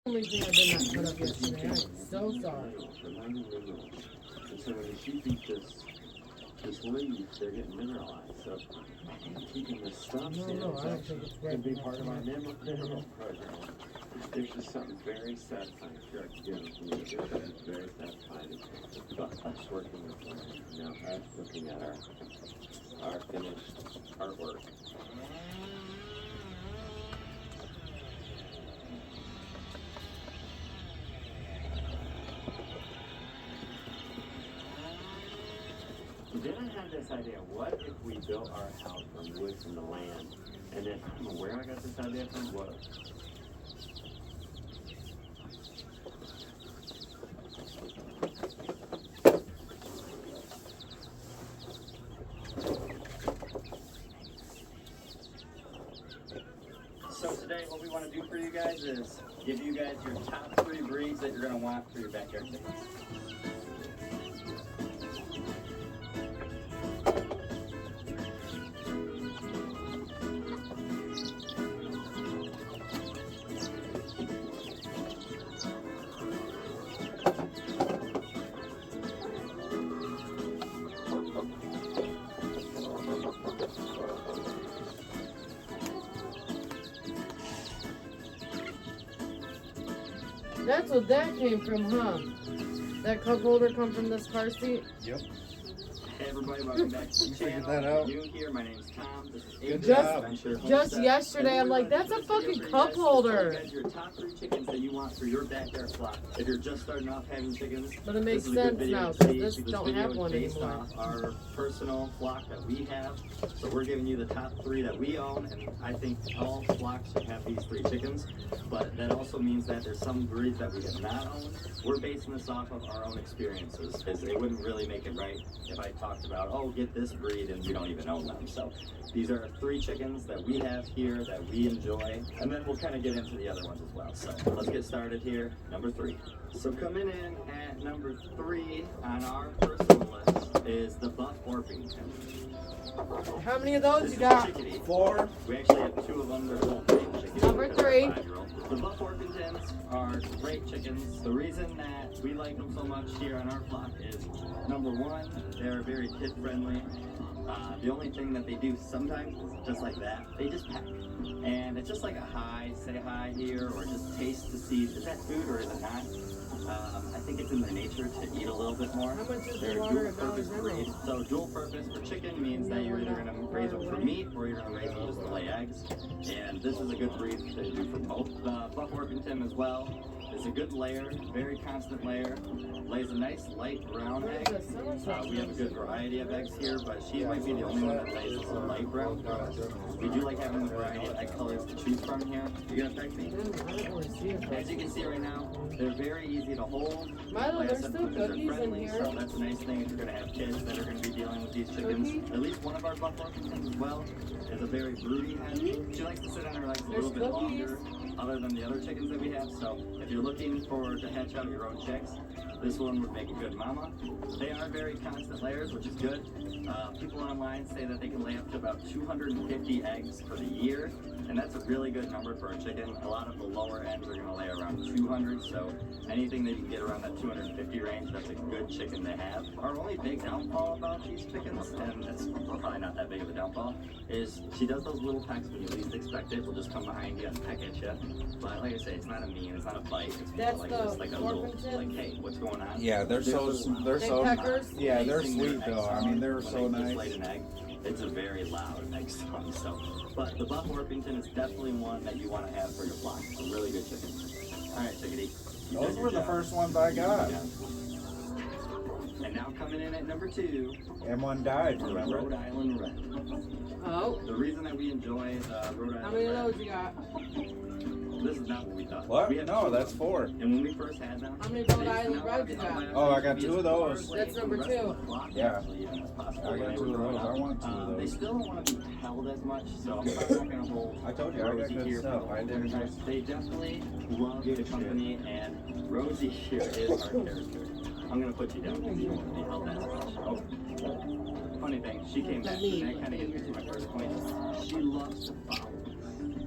only thing I did not put up yesterday. I'm so sorry. And so when the sheep eat this leaf, they're getting mineralized. So keeping the stumps in is actually a big part of our mineral program. There's just something very satisfying. Sure, again, it's very satisfying about us working with them. Now us looking at our finished artwork. Then I had this idea, what if we built our house from wood from the land? And then, I don't know where I got this idea from, what? So today, what we want to do for you guys is give you guys your top 3 breeds that you're going to want for your backyard chickens. That's what that came from, huh? That cup holder come from this car seat? Yep. Hey everybody, welcome back to the channel. That out. New here, my name's Tom. This is Good Just yesterday, I'm like, that's a fucking cup holder. You guys your top 3 chickens that you want for your backyard flock. If you're just starting off having chickens, But it makes this is a good sense video now, to because see. this don't video have is one based anymore. off our personal flock that we have. So we're giving you the top 3 that we own, and I think all flocks should have these 3 chickens. But that also means that there's some breeds that we have not owned. We're basing this off of our own experiences, because it wouldn't really make it right if I talked about, oh, get this breed and we don't even own them. So these are 3 chickens that we have here that we enjoy, and then we'll kind of get into the other ones as well. So let's get started here. Number 3. So coming in at number 3 on our personal list is the Buff Orpington. How many of those This you is got? a chickadee. 4. We actually have 2 of them. They're both named chickadees. Number 3. The Buff Orpingtons are great chickens. The reason that we like them so much here on our flock is, number 1, they're very kid friendly. The only thing that they do sometimes is just like that. They just peck. And it's just like a hi, say hi here, or just taste to see, is that food or is it not? I think it's in their nature to eat a little bit more. How much is They're the a water dual at purpose Dollar breed. General? So dual purpose for chicken means that you're either going to raise them for meat or you're going to raise them just to lay eggs. And this is a good breed to do for both. The Buff Orpington as well is a good layer, very constant layer. Lays a nice light brown egg. We have a good variety of eggs here, but she might be the only one that lays a light brown. We do like having a variety of egg colors to choose from here. You gonna peck me? As you can see right now, they're very easy to hold. Milo, Like I there's said, still because they're cookies in friendly, here. so that's a nice thing if you're gonna have kids that are gonna be dealing with these chickens. Cookie? At least one of our Buff Orpingtons as well is a very broody hen. She likes to sit on her legs a little bit There's longer, other than the other chickens that we have. So if you're looking to hatch out your own chicks, this one would make a good mama. They are very constant layers, which is good. People online say that they can lay up to about 250 eggs for the year, and that's a really good number for a chicken. A lot of the lower ends are going to lay around 200, so anything that you can get around that 250 range, that's a good chicken to have. Our only big downfall about these chickens, and it's probably not that big of a downfall, is she does those little pecks when you least expect it. Will just come behind you and peck at you. But like I say, it's not a mean, it's not a bite. It's more That's like the just like a little, Orpington? like, hey, what's going on? Yeah, they're so peckers? yeah, they're Amazing sweet egg though. I song mean, they're when so they just nice. laid an egg. It's a very loud egg song. So, but the Buff Orpington is definitely one that you want to have for your flock. It's a really good chicken. All right, chickadee. You Those did were your the job. first ones I got. Yeah. And now coming in at number 2, And one died, the remember? Rhode Island Red. Oh, The reason that we enjoy the Rhode Island how many of Red, those you got? this is not what we thought. What? We had No, 2 of that's them. 4. And when we first had them, How many they Rhode used to Island not Reds you want to got? be Oh, I got as 2 of those. far That's away number from the rest 2. of the flock, Yeah. actually, as possible I when got they 2 were of growing those. up. I want 2 of They those. still don't want to be held as much, so I'm probably not going to hold I told you, I got Rosie good here stuff. for the I whole didn't time. They definitely love the Good company, and Rosie here is our character. I'm going to put you down because you don't want to be held as much. Oh. Funny thing, she came back, and that kind of gets me to my first point. She loves to follow,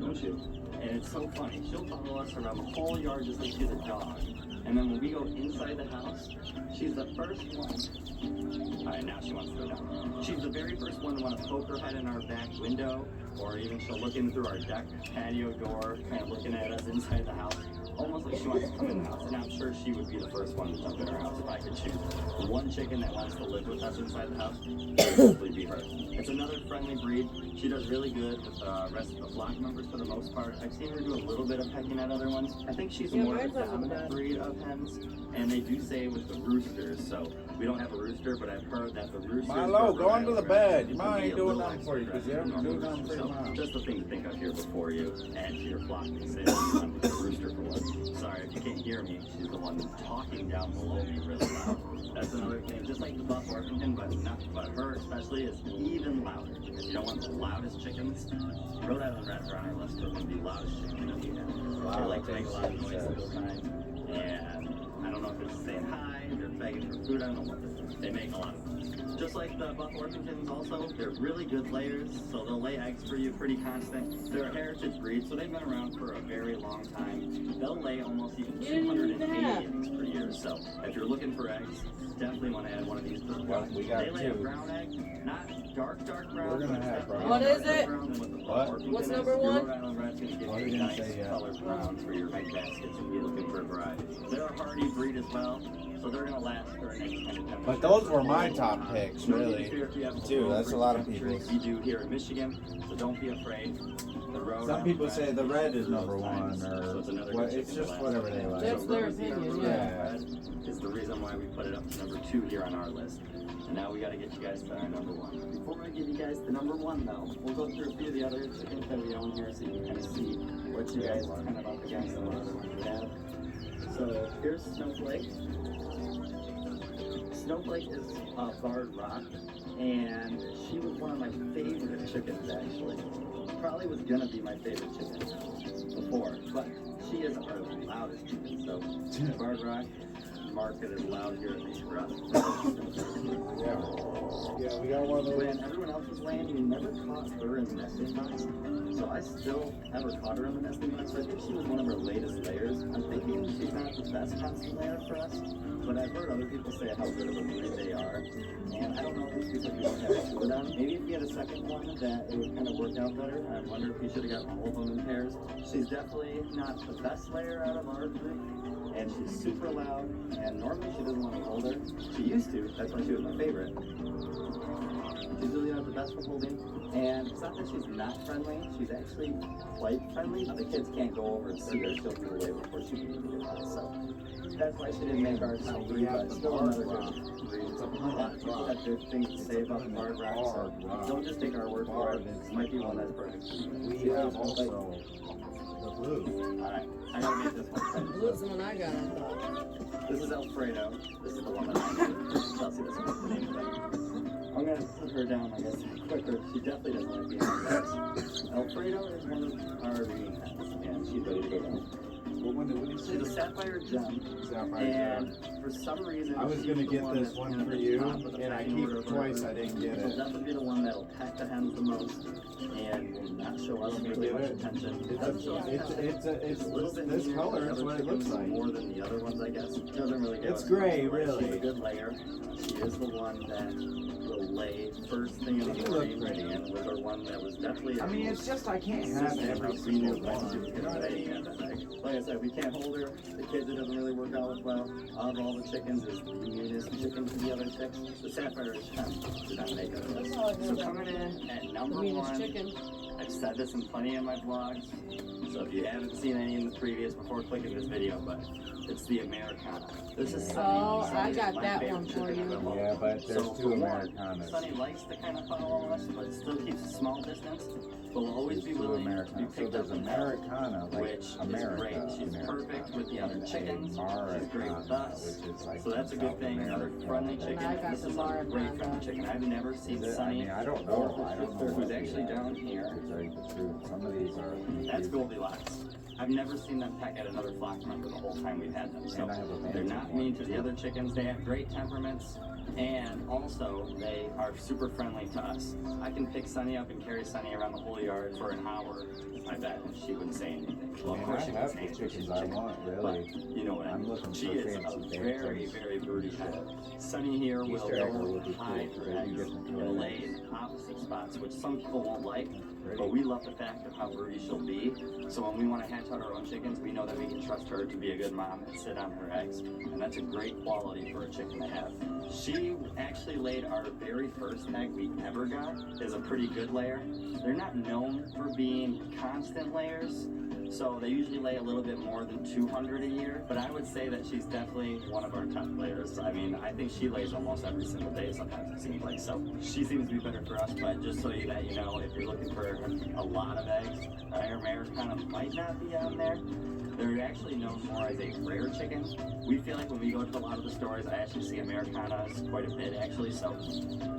don't you? And it's so funny. She'll follow us around the whole yard just like she's a dog. And then when we go inside the house, she's the first one. Alright, now she wants to go down. She's the very first one to want to poke her head in our back window, or even she'll look in through our deck patio door, kind of looking at us inside the house. Almost like she wants to come in the house, and I'm sure she would be the first one to jump in our house if I could choose one chicken that wants to live with us inside the house. It would probably be her. It's another friendly breed. She does really good with the rest of the flock members for the most part. I've seen her do a little bit of pecking at other ones. I think she's more of a dominant breed of hens, and they do say with the roosters. So we don't have a rooster, but I've heard that the roosters. Milo, go under the bed. Your mom ain't doing nothing for you because you haven't doing nothing for your mom. Just a thing to think of here before you add to your flock and say I'm a rooster for one. Sorry if you can't hear me. She's the one talking down below me really loud. That's another thing. Just like the buff Orpington, but her especially is even louder. If you don't want the loudest chickens, Rhode Island Reds are on our list of the loudest chickens that we have. Wow, They like to make a lot of noise all the time, and I don't know if it's saying hi, they're begging for food, I don't know what they're doing. They make a lot of noise. Just like the buff Orpingtons also, they're really good layers, so they'll lay eggs for you pretty constant. They're a heritage breed, so they've been around for a very long time. They'll lay almost even 280 eggs per year, so if you're looking for eggs, definitely want to add one of these to the flock. We got They lay a two. brown egg, not dark brown. We're gonna have brown. What is it? What? What's number one? Rhode Island Red's gonna give Why you you nice didn't say, colored browns for your egg baskets if you're looking for a variety. They're a hardy breed as well, so they're gonna last during any kind of temperature. But those were my top picks, No need to really. fear if you have Too, low that's a lot of temperatures. people's. We do here in Michigan, so don't be afraid. The Rhode Some Island people Red say the red is those number times, one, so it's or another what, good it's chicken just to whatever last. they like. That's their Rosy opinion, Red yeah. is the reason why we put it up to number 2 here on our list. And now we got to get you guys to our number 1. Before I give you guys the number 1 though, we'll go through a few of the other chickens that we own here so you can kind of see what you guys are kind of up against and what other ones we have. So here's Snowflake. Snowflake is a barred rock, and she was one of my favorite chickens actually. Probably was gonna be my favorite chicken before, but she is our loudest chicken. So barred rock market is loud here at least for us. Yeah, we got one of those. When everyone else was laying, we never caught her in the nesting box. So I still never caught her in the nesting box. So I think she was one of our latest layers. I'm thinking she's not the best constant layer for us, but I've heard other people say how good of a breed they are. And I don't know if it's because we don't have two of them. Maybe if we had a second one that it would kind of work out better. I wonder if we should have got all of them in pairs. She's definitely not the best layer out of our group. And she's super loud, and normally she doesn't want to hold her. She used to, that's why she was my favorite. She's really not the best for holding, and it's not that she's not friendly, she's actually quite friendly. The kids can't go over and see her, she'll be away before she can even get out, so that's why she didn't make our top 3, but still another good breed. A lot of people have good things to say about the barred rock, so don't just take our word for it. This might be one that's perfect. We have also the blue. Alright, I gotta make this one. Blue's the one I got, I thought. This is Alfredo. This is the one that I did. Chelsea doesn't know the name of it. I'm gonna put her down, I guess, quicker. She definitely doesn't like being on this. Alfredo is one of our breeding hens, and she's ready to go down. What did you say? She's a sapphire gem, Sapphire and gem. for some reason, I was she's gonna the get this that's one kind of for the you, top of the and I pecking keep order it of our twice. group. I didn't get She'll it. definitely be the one that'll pack the hens the most, and will not show us Let me really get much it. attention. It doesn't show us attention. It's A little bit this meaner color than is the what other it looks chickens, like. more than the other ones, I guess. She doesn't really get It's us gray, much, but really. She's a good layer. She is the one that will lay first thing in You the look morning, pretty. and was our one that was definitely. I mean, it's just I can't have every single one. You know what I mean? Like I said, we can't hold her. The kids, it doesn't really work out with well. Of all the chickens, is the meanest chicken to the other chicks. The sapphire is 10. Did not make it. That's all I heard So about coming in at the number meanest 1. chicken. I've said this in plenty of my vlogs, so if you haven't seen any in the previous before clicking this video, but it's the Americana. This is Sunny. Oh, Sunny I is got my that favorite one for chicken you. of all. Yeah, but there's So two for one, Americanas. Sunny likes to kind of follow us, but still keeps a small distance. But will always be Two willing to be Americanas. So picked there's up and Americana, like which is America. great. She's America, perfect with the other and chickens. She's great with Americana, us. which is like So that's a good South thing. Another America. friendly chicken. I got This the is a Maracana. great friendly chicken. I've never seen Is it? I Sunny mean, I don't know. or I don't know who's what actually they down have, here. To tell you the truth, some of these are. That's Goldilocks. I've never seen them peck at another flock member the whole time we've had them. So And I have a they're fancy not one, mean to the too. other chickens. They have great temperaments. And also, they are super friendly to us. I can pick Sunny up and carry Sunny around the whole yard for an hour, I bet, and she wouldn't say anything. Well, of course she I wouldn't have say the anything. chickens I want, really. But you know what I I'm mean. looking She for is fancy a very, bands. very broody hen. Sunny here will Easter egg go would be hide cool her for eggs different and colors. lay in opposite spots, which some people won't like. But we love the fact of how broody she'll be. So when we want to hatch out our own chickens, we know that we can trust her to be a good mom and sit on her eggs. And that's a great quality for a chicken to have. She actually laid our very first egg we ever got, is a pretty good layer. They're not known for being constant layers, so they usually lay a little bit more than 200 a year, but I would say that she's definitely one of our top layers. I mean, I think she lays almost every single day, sometimes it seems like. So she seems to be better for us, but just so that you know, if you're looking for a lot of eggs, our Americana might not be on there. They're actually known more as a rare chicken. We feel like when we go to a lot of the stores, I actually see Americanas quite a bit actually, so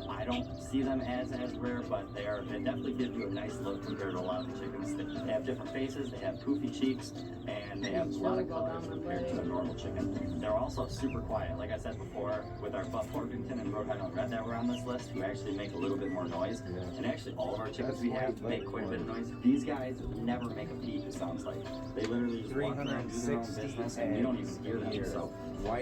I don't see them as rare, but they definitely give you a nice look compared to a lot of the chickens. They have different faces, they have poofy cheeks, and they have a lot of colors compared to a normal chicken. They're also super quiet. Like I said before, with our buff Turducken and Rhode Island Red that were on this list, who actually make a little bit more noise. And actually all of our chickens we have make quite a bit of noise. These guys never make a peep, it sounds like. They literally just walk around, do their own business, and you don't even hear them. So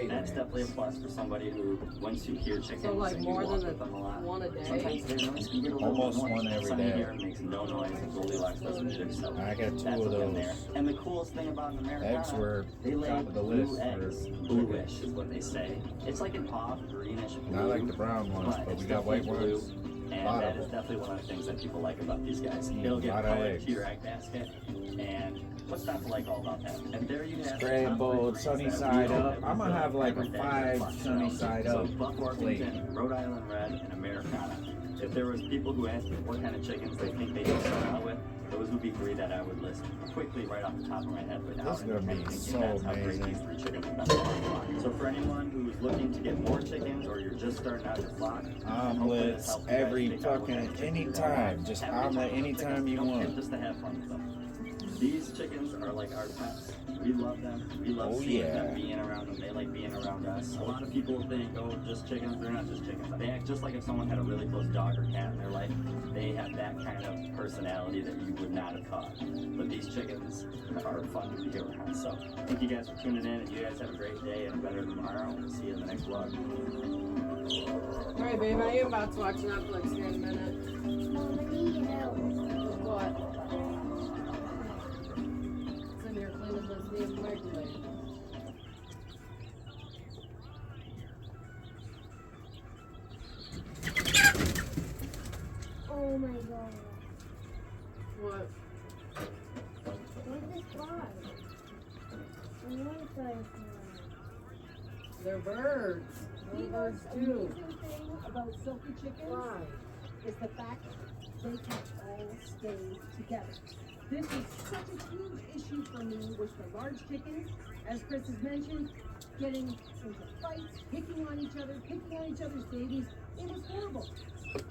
that's definitely a plus for somebody who, once you hear chickens, So like and more you walk than with them a lot. one a day? Sometimes their noise can get a little Almost annoying. one every Sunny day. here makes no noise, and Goldilocks doesn't either, so I got two that's of up in those. there. And the coolest thing about an Americana, Eggs were they lay top of the blue list eggs. for Bluish is what they say. It's like an off greenish blue. Not like the brown ones, but it's we got white definitely ones. blue, and Lot that of is definitely one of the things that people like about these guys. Mm, They'll get lot of added eggs. to your egg basket, and what's not to like all about that? And there you have Scrambled, the top sunny breeds that side we up. own I'm gonna that have we like feel a every day 5 plus, sunny you know. side So up Buff plate. Orpington, Rhode Island Red, and Americana. If there was people who asked me what kind of chickens they think they do so well with, those would be 3 that I would list quickly right off the top of my head without This is gonna be anything. so That's how great amazing. these 3 chickens have been for our flock. So for anyone who's looking to get more chickens, or you're just starting out your flock, hopefully this Omelets helps you guys every pick out what kind of fucking chickens you anytime. want. Just Every omelet time anytime you don't want. get just to have fun with them. These chickens are like our pets. We love them. We love Oh, seeing yeah. them, being around them. They like being around us. A lot of people think, oh, just chickens. They're not just chickens. They act just like if someone had a really close dog or cat in their life. They have that kind of personality that you would not have thought. But these chickens are fun to be around. So thank you guys for tuning in, and you guys have a great day and a better tomorrow. We'll see you in the next vlog. Alright, babe, I am about to watch Netflix here in a minute. With what? It's in here cleaning this damn microwave. Oh my god. What? What's this fly? I know it's a fly. They're birds. They're birds too. Amazing thing about silky chickens Why? is the fact they can all stay together. This is such a huge issue for me with the large chickens, as Chris has mentioned, getting into fights, picking on each other's babies. It was horrible.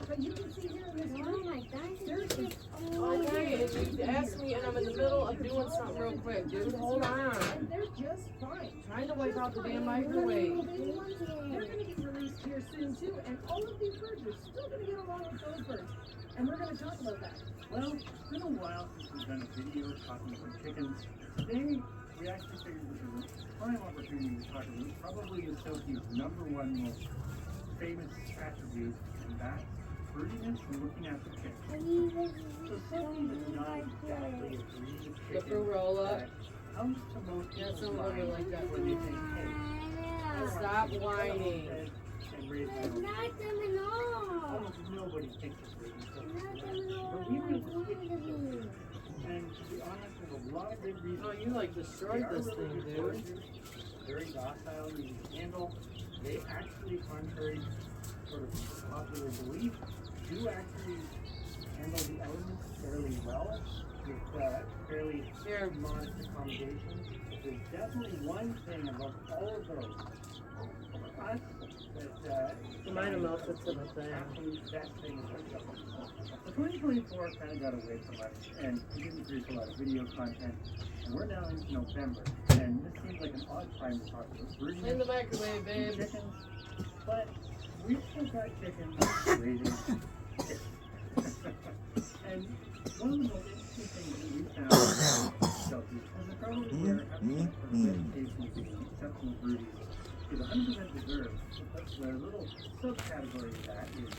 But you can see here in this Oh room, my gosh. there's just Okay, and you asked me and I'm in the middle of doing something real quick, dude. Hold on. and they're just fine. Trying to wipe out the damn Little microwave. baby ones, they're going to be released here soon too, and all of these birds are still going to get along with those birds. And we're going to talk about that. Well, it's been a while since we've done a video talking about chickens. Today, we actually figured this is a prime opportunity to talk about probably the Silky's #1 most famous attribute, and that's birdiness and looking after chicks. So Silky is not exactly a breed of The chicken Corolla. that comes to most Yeah, people's some of them are minds like that. when they think, hey, Stop whining. and raise my It's own. not them at all. Almost nobody thinks it's raising It's children. not them at all. But we I'm really going to be. And to be honest, there's a lot of good reasons. Oh, you like destroyed this thing, dude. Very docile, easy to handle. They actually, contrary to sort of popular belief, do actually handle the elements fairly well with fairly Here. modest accommodations. There's definitely one thing above all of those for us that You might have melted to the thing. absolute best thing about something. So 2024 kind of got away from us, and we didn't produce a lot of video content. And we're now into November, and this seems like an odd time to talk about In birding the microwave, and babe. chickens. But we've still got chickens raising chicks. And one of the most interesting things that we found with Selkies, as a probably aware, habitat for vegetation being exceptional broodies is 100% deserved, but the little subcategory of that is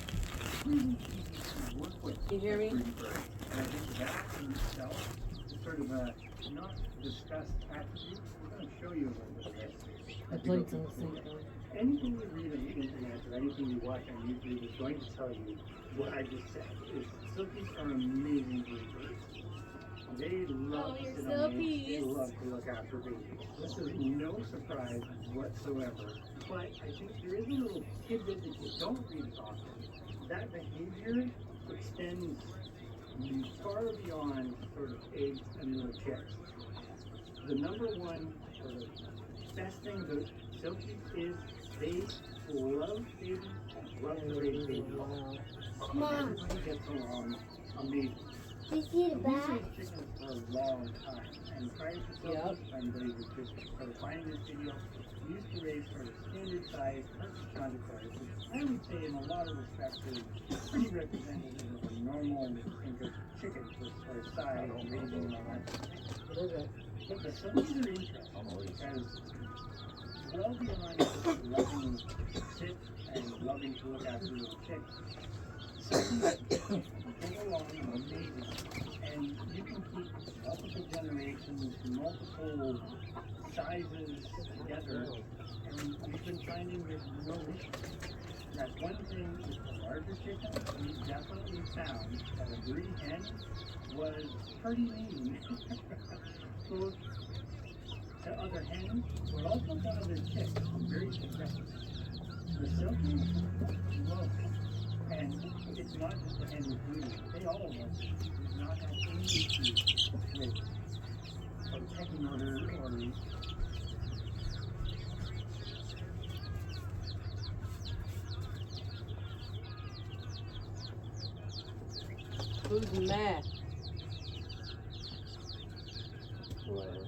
really easy to work with. You hear me? Broody birds. And I think that in itself is sort of a not discussed attribute. We're going to show you a little bit of this. I played some sleep. Anything you read on the internet or anything you watch on YouTube is going to tell you what I just said. Is silkies are amazing breeders. They love to sit on eggs. They love to look after babies. This is no surprise whatsoever. But I think there is a little tidbit that you don't read as often. That behavior extends far beyond sort of eggs and little chicks. The number one sort of best thing about silkies is they love babies and love to raise babies. Mom, Everybody gets along amazing. did you see the We back? raised chickens for a long time, and prior to silkies, if anybody was just sort of finding this video, we used to raise sort of standard size Turkish conditories, which I would say in a lot of respects is pretty representative of a normal English chicken for size and raising and all that. What is it? But the silkies are interesting because well beyond just loving to sit and loving to look after little chicks, silkies get along amazing, and you can keep multiple generations, multiple sizes together, and we've been finding there's no issue. That's one thing with the larger chickens, we definitely found that a broody hen was pretty mean. Both to other hens, but also to other chicks, very aggressive. The silkies love it. And it's not just the hen with broody, they all love it. Do not have any issues with a pecking order or Who's mad? Whatever.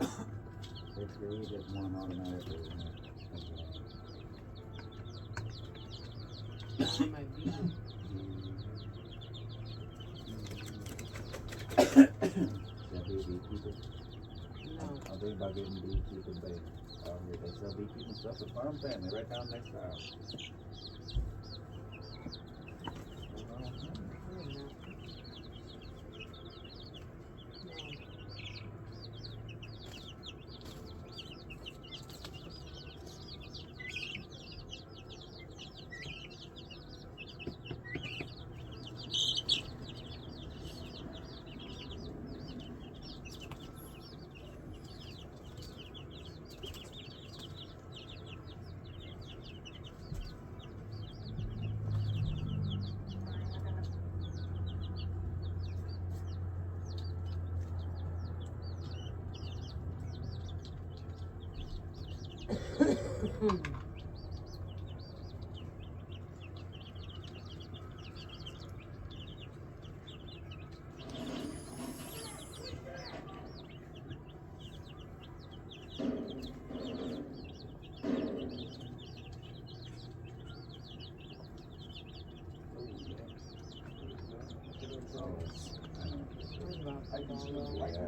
If you read it one automatically. That might be. That be beekeeping. No. I'm thinking about getting beekeeping bait. Out here, they sell beekeeping stuff at Farm Family right down next house.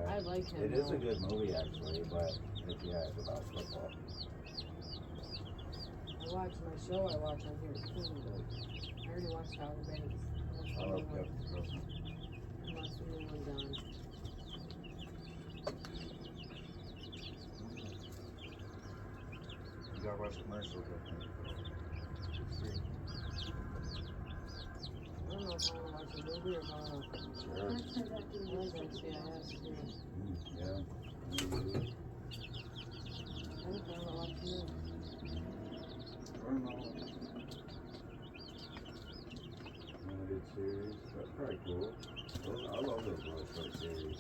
I like him. It is though. a good movie actually, but it's about football. I watch my show I watch on here too. I already watched Outer Banks. I love Kevin Costner. Watch the new one done. You gotta watch commercials with me. I don't know if I want to watch a movie or if I want to. Sure. I like that CIS too. Yeah. I don't know if I want to watch a movie. Limited series. That's pretty cool. I love those little short series.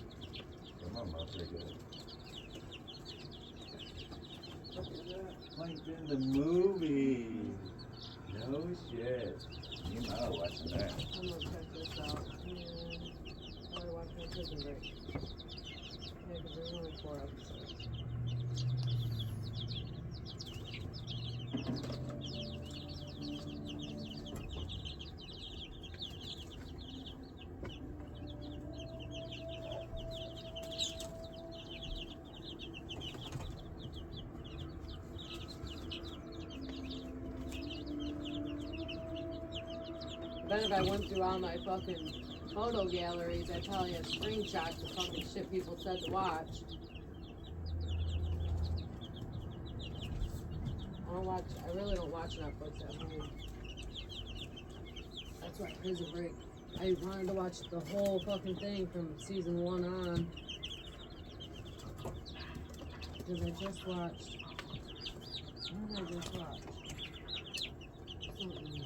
Some of them are pretty good. Like in the movie. No shit. You know watching that. I'm gonna check this out. I already watched my Prison Break. Yeah, because there's only 4 episodes. Then if I went through all my fucking photo galleries, I'd probably have screenshots of fucking shit people said to watch. I really don't watch Netflix at home. That's why Prison Break. I wanted to watch the whole fucking thing from season 1 on. Because I just watched. What did I just watch? Something.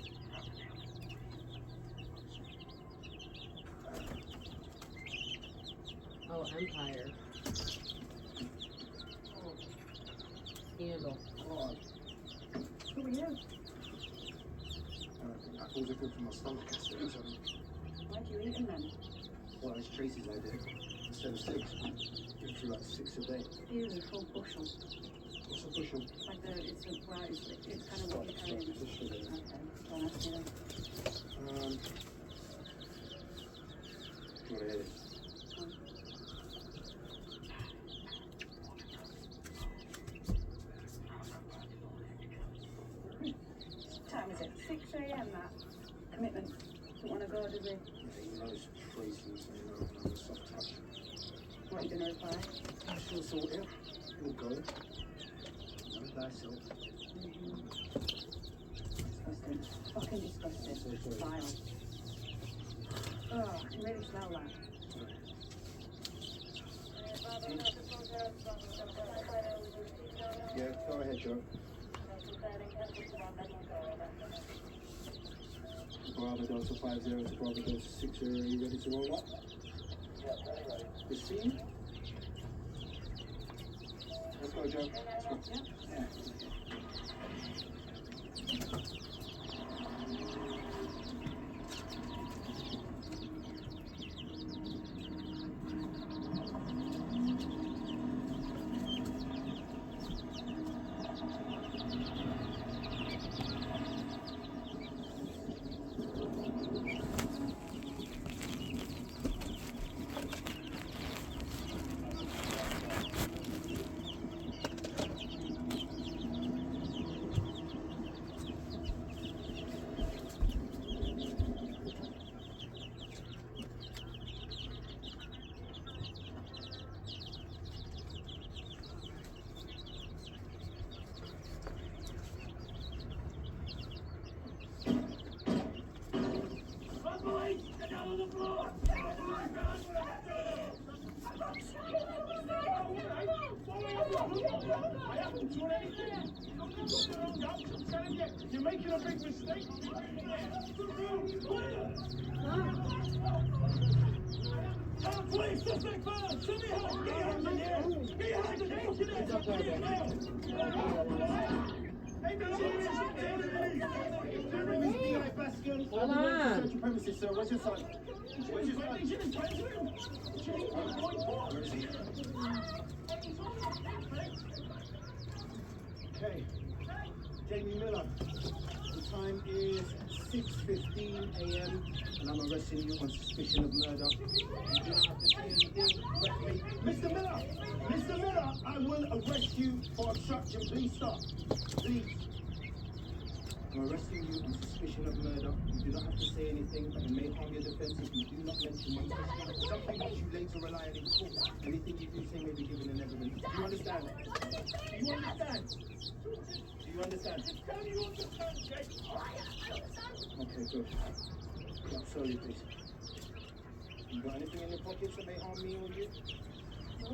Oh, Empire. Scandal. Who are you? Apples are good for my stomach acid. Why do you eat them then? Well, it's Tracy's idea. Instead of 6, give through like 6 a day. Ew, a full bushel. What's a bushel? Like it's kind of what you're carrying. It's a sugar. Okay, don't ask me then. Do you want to hear it? Time is it? 6 a.m. that commitment. Don't want to go, does he? Yeah, you know it's Tracy, so you know I'm a soft touch. What are you gonna reply? She'll sort it. You'll go. Know thyself. Disgusting. Fucking disgusting. So sorry. Vile. Oh, I can really smell that. Yeah, go ahead, Joe. Bravo Delta 50 to Bravo Delta 60. Are you ready to roll up? The scene? Let's go, Joe. Let's go. Yeah. You're making a big mistake. Please, just take fast. Show me how. Get your hands in here. Get your hands in here. Get your hands up there now. Hey, Hold on. Search your premises, sir. Where's your son? Where's your son? Okay. Jamie Miller. The time is 6:15 a.m. and I'm arresting you on suspicion of murder. You do not have to say anything. Mr. Miller! Mr. Miller! I will arrest you for obstruction. Please stop. Please. I'm arresting you on suspicion of murder. You do not have to say anything, but it may harm your defense if you do not mention one question. Something which you later rely on in court. Anything you do say may be given an evidence. Do you understand? Do you understand? Do you understand? Tell you understand, Jake. Okay, good. Come slowly, please. You got anything in your pockets that may harm me or you? No.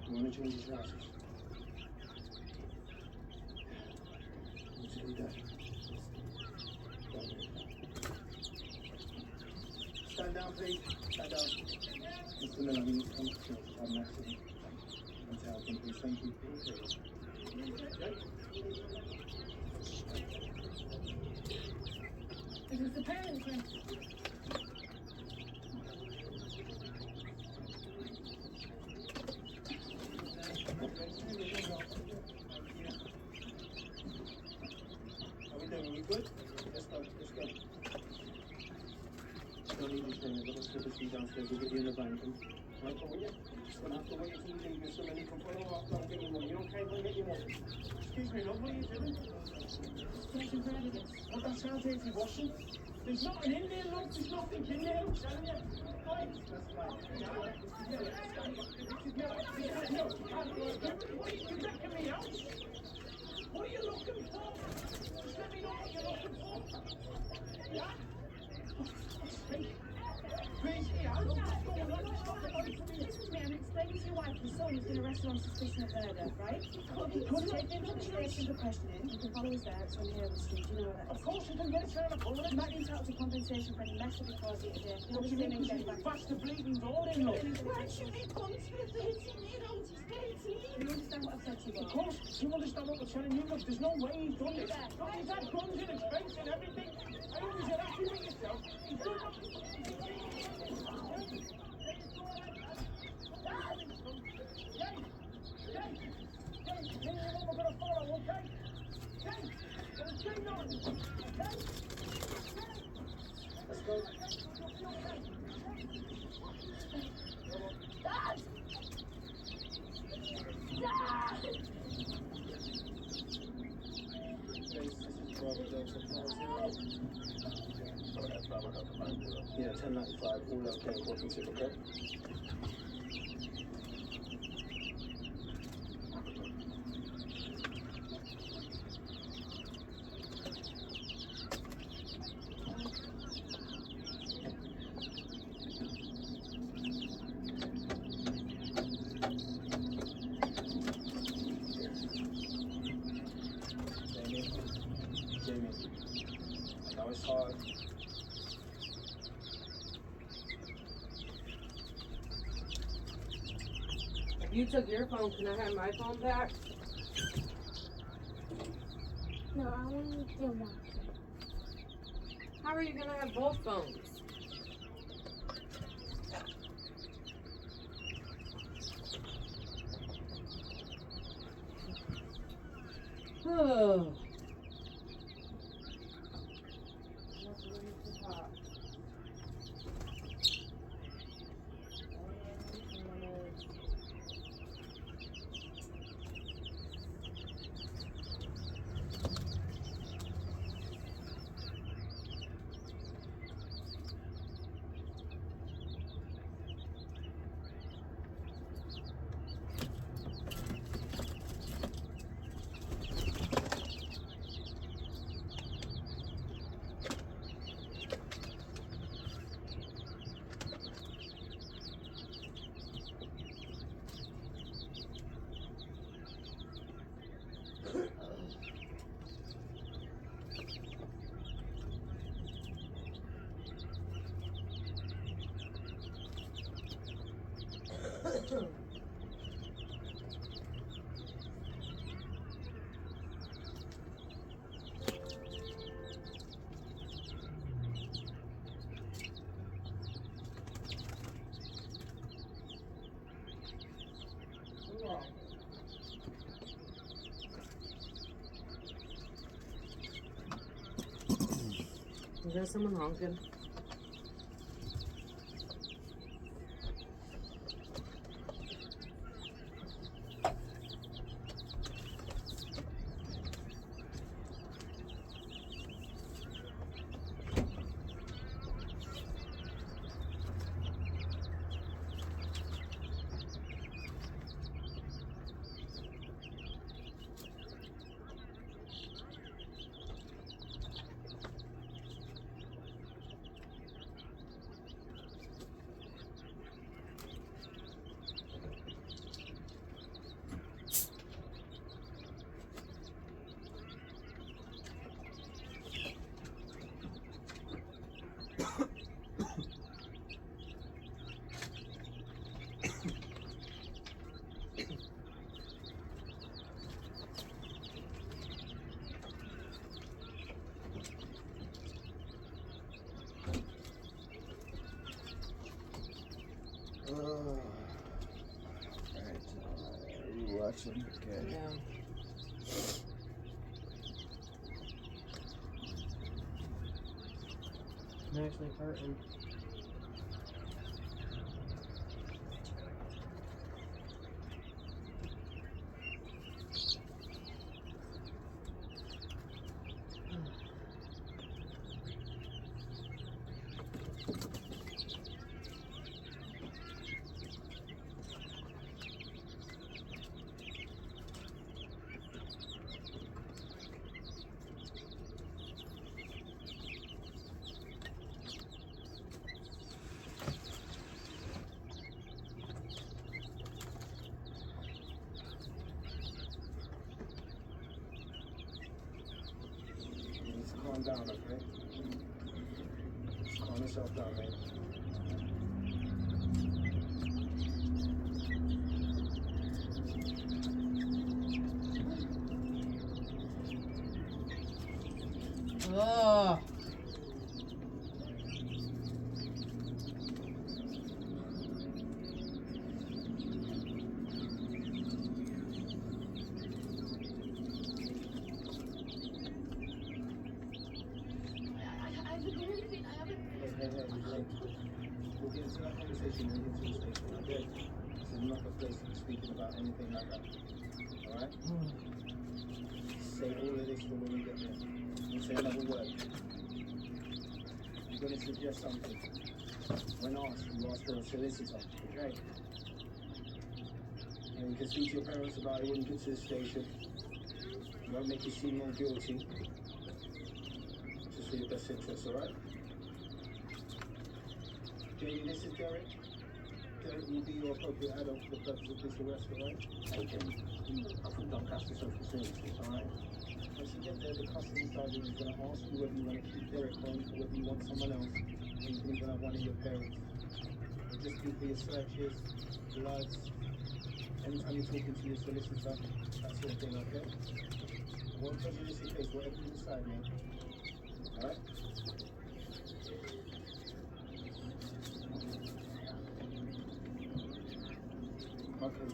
You want to change your trousers? Let's do that. Stand down, please. Stand down. Mr. Miller, we need to come to church. I had an accident. That's how I can please. Thank you. Okay. This is the parents' room. How we doing? Are we good? Let's go. Let's go. Don't need these things. Let's get this thing downstairs. We'll get you in the van. I'll come with you. Just gonna have to wait till you leave us, and then you can follow up. I'll get your money, okay? We'll get your money. Excuse me, love, what are you doing? Checking for evidence. What, that sounds easy washing? There's nothing in there, love. There's nothing in there, I'm telling you. Right, that's fine. No, what are you wrecking me out? What are you looking for? Just let me know what you're looking for. Yeah? Please, yeah, I don't know what's going on. Just stop the body from here. Listen to me, I'm explaining to your wife your son has been arrested on suspicion of murder, right? He could Take him to the station for questioning. You can follow us there. It's on the Hayward Street. You know what that Of is. course you can get a turn up over You it. might be entitled to compensation for any mess that we caused you today. You know, What do you mean? Because you bash the bleeding door in, love. Why should we guns for a 13-year-old? He's 13. You understand what I've said to you, Of Bob? course, you understand what we're telling you, look, there's no way he's done this. Look, he's had guns in his face and everything. I know you're happy with yourself. He's done nothing. We're gonna follow, okay? Let's go. Dad! Dad! Yeah, 1095, all okay, according to okay? Jamie, I know it's hard. If you took your phone, can I have my phone back? No, I want to watch it. How are you gonna have both phones? Oh. Is there someone honking? Alright, are you watching? Okay. Yeah. I'm actually hurting. calm down, okay? Just calm yourself down, mate. Oh. Hey, we'll get into that conversation when we get to the station, okay? This is not the place to be speaking about anything like that. Alright? Say all of this for when we get there. Don't say another word. I'm gonna suggest something. When asked, you ask for a solicitor, okay? And you can speak to your parents about it when you get to the station. It won't make you seem more guilty. Just for your best interest, alright? Jamie, this is Derek. Derek will be your appropriate adult for the purpose of this arrest, alright? Hey, Jim. I'm from Doncaster Social Services, alright? Once you get there, the custody sergeant is going to ask you whether you want to keep Derek home or whether you want someone else. And you can even have one of your parents. Just do for your searches, bloods, anytime you're talking to your solicitor, that sort of thing, okay? I won't prejudice your case, whatever you decide, mate. Alright? Okay.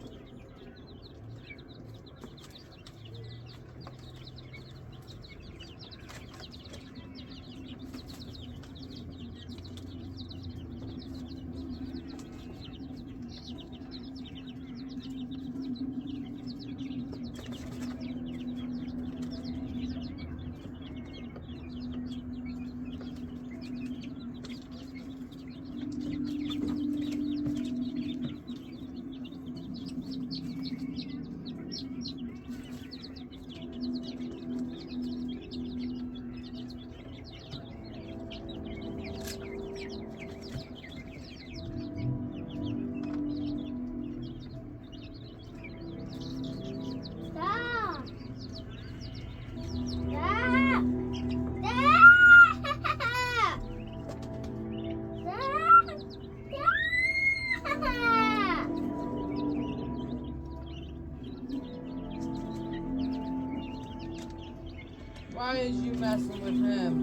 Why is you messing with him?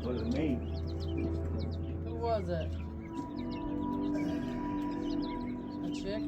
What does it mean? Who was it? A chick?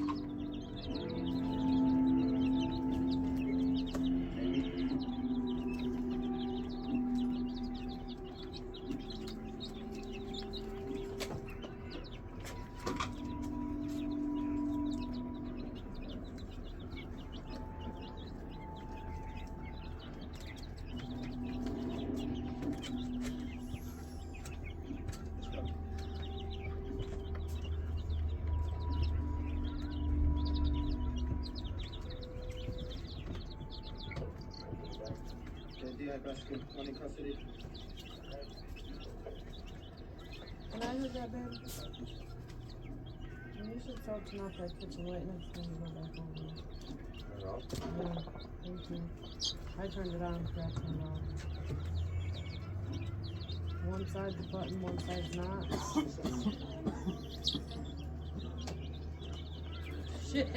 Baskin, one in custody. Can I have that, babe? You should start turning off that kitchen light next time you go back home. Yeah, thank you. I turned it on, forgot to turn it off. One side's the button, one side's not. Shit!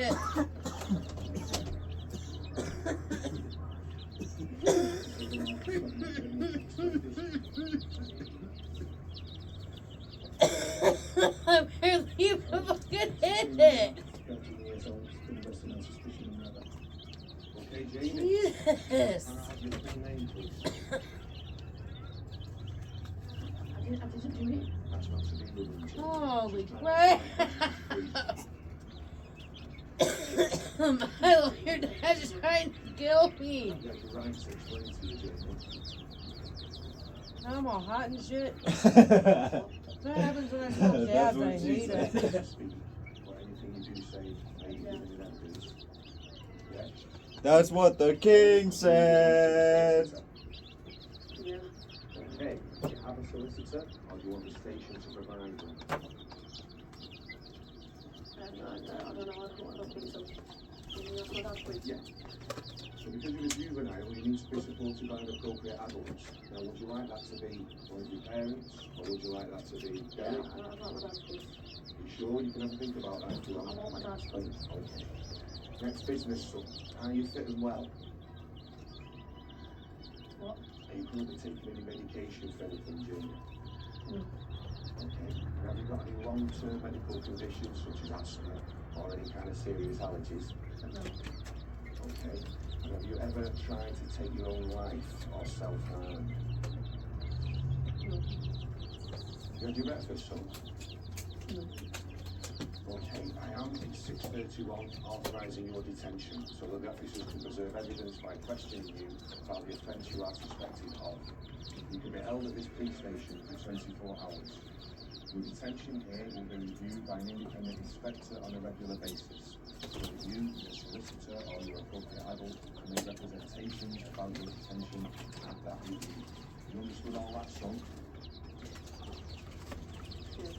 I barely even fucking hit it! 13 years old, still arrested on suspicion of murder. Okay, Jamie. Jesus! Can I have your full name, please? I didn't do it. That's not to be rude. Holy crap! My lawyer dad's trying to kill me! You have the right to explain to you, Jamie. I'm all hot and shit. That happens when I smoke dabs, I hate it. Speak, or anything you do say, may you give me that, please. Yeah? That's what the king said. Yeah. Okay, do you have a solicitor, or do you want the station to provide one? I don't know. I don't think so. Can you ask my dad, please? Yeah. So because you're a juvenile, you need to be supported by an appropriate adult. Now, would you like that to be one of your parents, or would you like that to be Derek? I don't want my dad's please. You sure? You can have a think about that if you I want. want my dad's please. Okay. Next business, son. Are you fit and well? What? Are you currently taking any medication for anything, Junior? No. Okay. And have you got any long-term medical conditions such as asthma or any kind of serious allergies? No. Okay. And have you ever tried to take your own life or self-harm? No. You had your breakfast, son? No. Okay, I am in 631 authorising your detention so that the officers can preserve evidence by questioning you about the offence you are suspected of. You can be held at this police station for 24 hours. Your detention here will be reviewed by an independent inspector on a regular basis, so that you, your solicitor or your appropriate adult can make representations about your detention at that review. You understood all that, son? Yeah.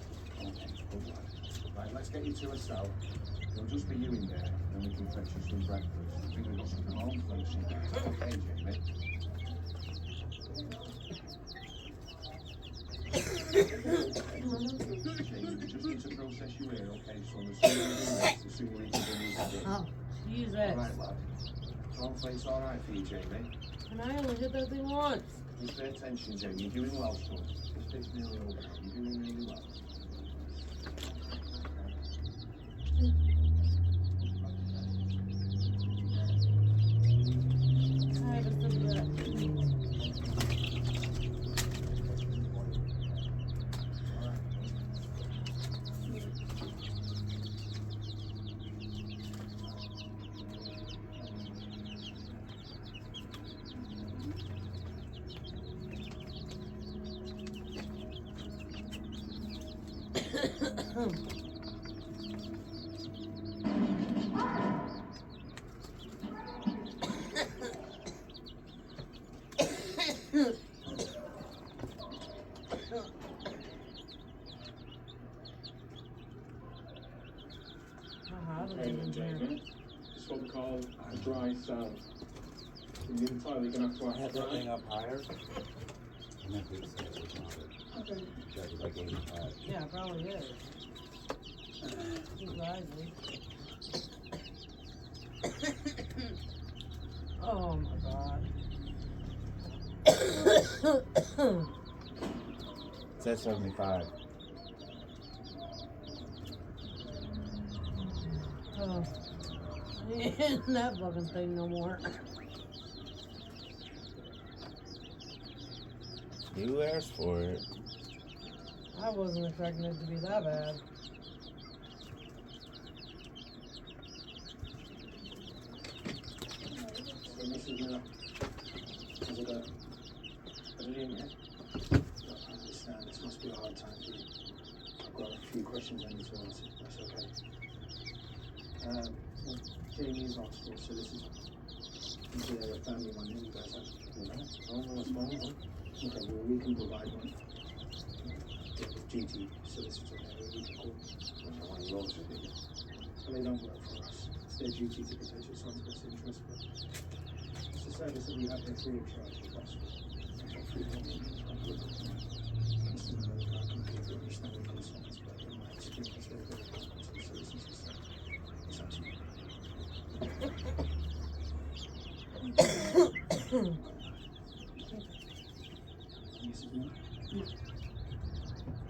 Okay, good lad. Right, let's get you to a cell. There'll just be you in there, and then we can fetch you some breakfast. I think we've got some cornflakes in there. Okay, Jamie? Jamie, we just need to process you here, okay? So the sooner we do this, the sooner we can bring you to this. Oh, Jesus. Alright, lad. Cornflakes alright for you, Jamie? And I only hit that thing once. Just pay attention, Jamie. You're doing well, son. This bit's nearly over now. You're doing really well. I have a sip of that. Okay, then, Jamie. This is what we call a dry cell. You're entirely going to have to ask Have that thing up higher? I'm not good at it. It's not it. Okay. Check it like 85. Yeah, it probably is. He's rising. Oh my god. It says 75. Oh. Ain't that fucking thing no more. You asked for it. I wasn't expecting it to be that bad. So Mrs. Miller, how's it going? Everything in here? Look, I understand this must be a hard time for you. I've got a few questions I need to answer. That's okay. Well, Jamie is asked for a solicitor. Is there a family one that you guys have? No, that's fine. Okay, well, we can provide one. GT solicitor there, we can call. One of those would be. But they don't work for us. It's their duty to protect your son's best interest, but it's a service that we have here free of charge for us. Free of charge. Mr. Miller, I completely understand your concerns, but in my experience, they're very important to the citizens of Surrey. It's up to you. Mrs. Miller?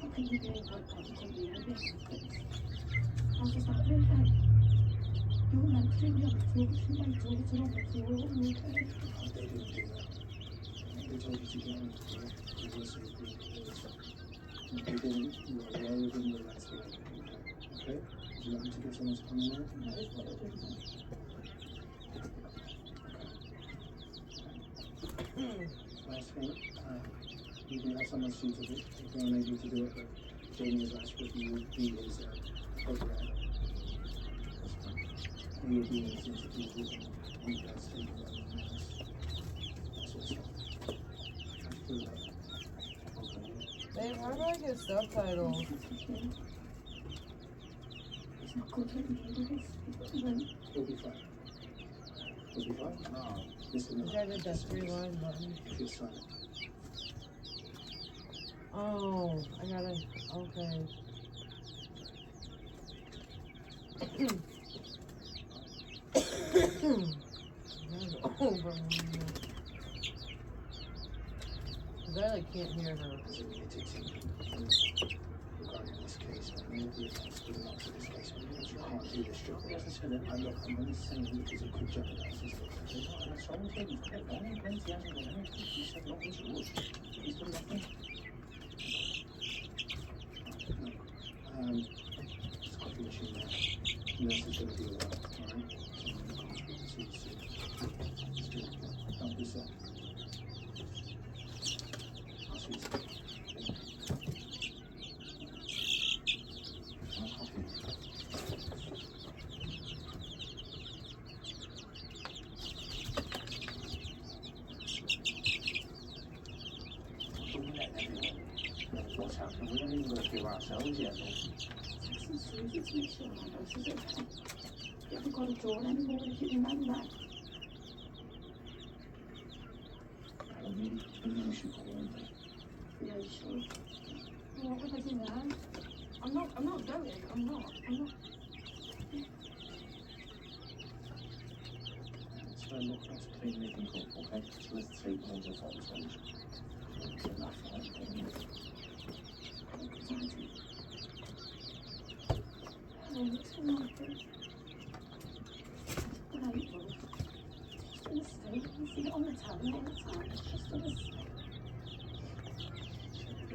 How can you be able to be a business? How's this not very fair? You're mentally young, so she might do it on the floor, okay? They didn't do that. They told you to get on the floor. You were so good. They didn't. You are well within the rights of the okay? Would you like me to get someone to come in there? That is what it is. Last thing, you can have someone suitable if you're unable to do it, but Jamie has asked if you would be his program. And you'll be in since if you guys speak about anything else. That sort of stuff. I feel that. Babe, how do I get subtitles? It's not good for me, it is. You'll be fine. You'll be fine. No. Listen, Is that the 3-line button? if you're silent. Oh, I gotta, okay. Over. Cause I like can't hear her. As admitted to regarding this case, I may be responsible not to this case. You can't do this job. Yes, I said it. I'm only saying because it could jeopardize his life. And I told him, get on him, plenty hasn't done anything. He said not much would. He's done nothing. There's a coffee machine there. Nurse is going to be alright, alright? See you soon. Don't be sad. I'll see you soon. What's happening? We don't even got to feel ourselves yet, though. Texting Susie to make sure my house is okay. You haven't got a door anymore, if you remember. Maybe we should call him. Yeah, sure. Well, what would I do now? I'm not going. I'm not. So look, let's clean everything up, okay? So let's take all the photos. Enough, right?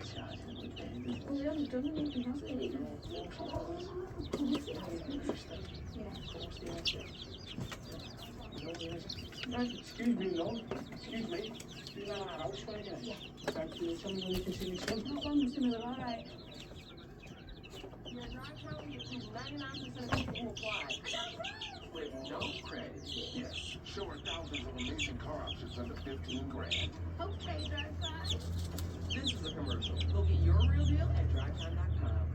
Well, we haven't done anything, have we? Excuse me, Lord. Excuse me. You're not our house, right? Yeah. Thank you. Tell me when you can see me, son. Not long, Mr. Miller, all right. Your dry county includes 99% of people who apply. With no credit. Yes, sure, thousands of amazing car options under 15 grand. Okay, DriveTime. This is a commercial. Go get your real deal at drivetime.com.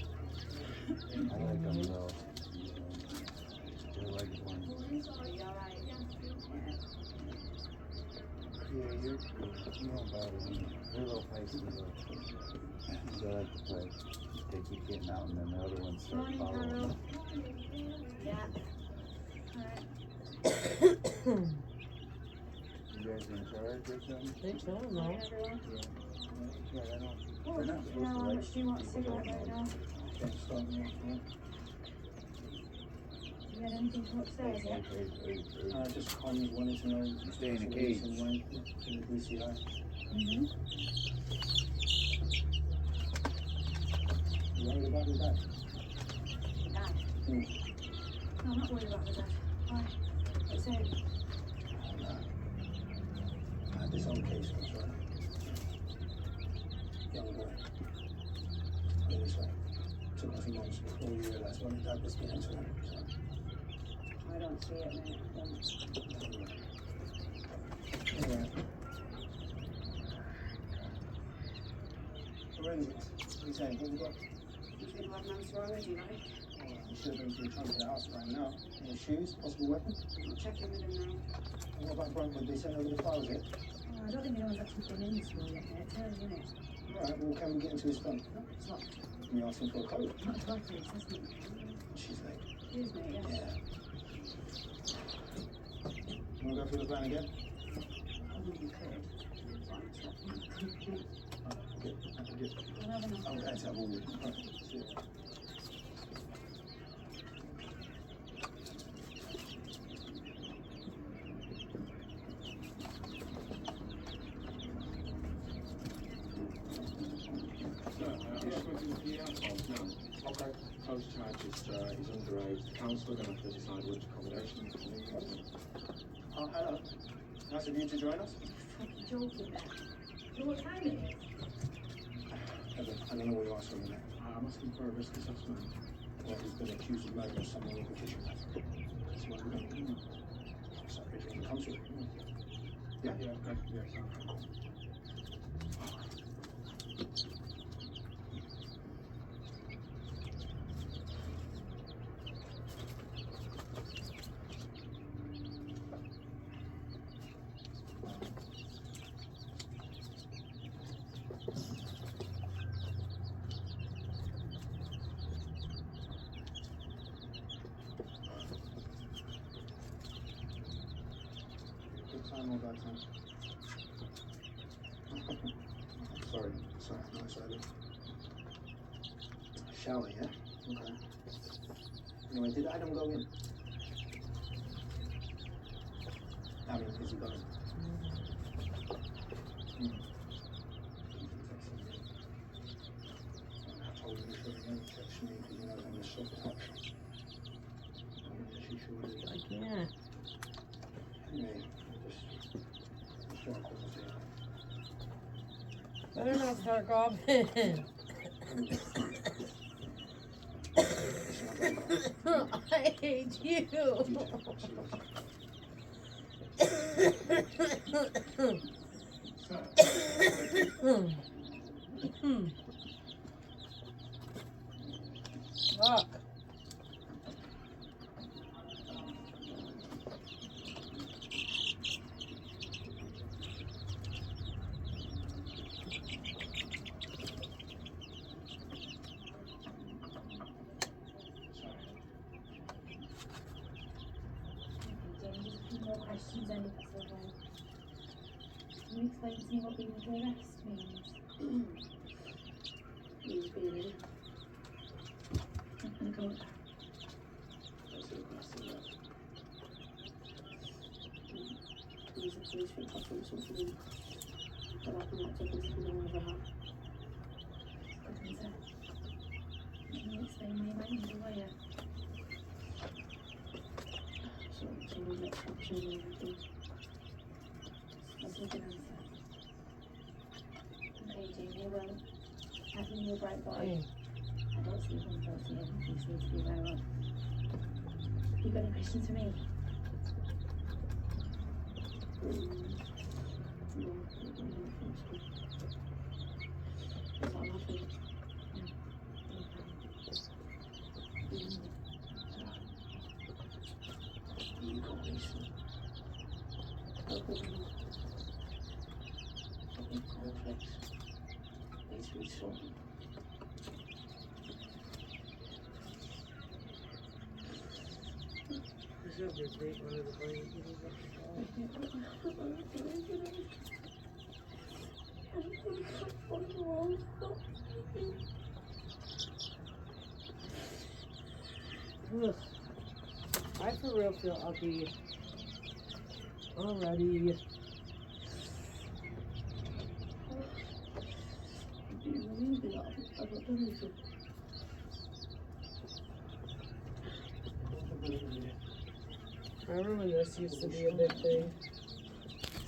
I like them though. They're like one. Yeah, you're cool. You don't bother me. They're a little feisty though. They like to play. They keep getting out and then the other ones start following them. Yeah. You guys in charge or something? They tell them Right, though. everyone? Yeah, I don't. Oh, They're not you supposed know to how like much do you want a people cigarette don't right know. now? Can't start me off, right? You had anything from upstairs yet? Just Connie wanted to know. You stay in a if cage. and when in the BCI. Mm-hmm. You worried about your dad? Dad? Mm. No, I'm not worried about my dad. Why? What's it? I had this old case once, right? Young boy. Put it this way. Took off your months before you realised what your dad was getting to him. I don't see it, mate. Alright. Forensics. What are you saying? What have we got? You think I've manslaughter already, like? You should have been through trying to get the house right now. Any shoes? Possible weapon? I'm checking with him now. And what about Bruntwood? They sent over the files yet? Oh, I don't think anyone's actually been in the school yet, mate. It's early, isn't it? Alright, well, can we get into his phone? No, it's locked. Can you ask him for a code? Not a code, please, isn't it? She's late. Excuse me, yes. Yeah. You want to go through the plan again? I think you could. That's what I'm expecting. Okay, good. We'll have enough. I'm glad to have all of you. Alright, see you. Okay. Post charge is he's underage. The council are going to have to decide which accommodation he's coming in. Oh, hello. Nice of you to join us. Fucking joking there. You know what time it is? Evan, I don't know what you're asking me now. I'm asking for a risk assessment. Well, he's been accused of murdering someone in the kitchen. That's what we don't know. So if it comes to it. Yeah? Yeah, okay. Yeah, sounds good. time or bad time? Sorry, I'm not excited. Shower, yeah? Okay. Anyway, did Adam go in? I mean, is he going? I told him you should have text me because you know I'm the subcontract. She should have. I can't. Anyway, just want to say that. Better not start coughing. I hate you. Fuck. Just a few more questions then, if that's okay. Can you explain to me what being under arrest means? Means being in. I'm gonna go with that. That's your question, yeah. Means the police think I've done something that I've been locked up in something I never have. Good answer. Can you explain why you might need a lawyer? So someone gets captured and everything. That's a good answer. Okay, Jamie, well, I've been your bright boy. Hey. I don't sleep on 14, you just need to be aware of. You got any questions for me? No, I don't know if it's all happened. You got recent. Open fucking complex. Needs to be sorted. Shove your tape under the blanket. Ugh. I for real feel uppy already. I've not done anything. I remember when this used to be a big thing.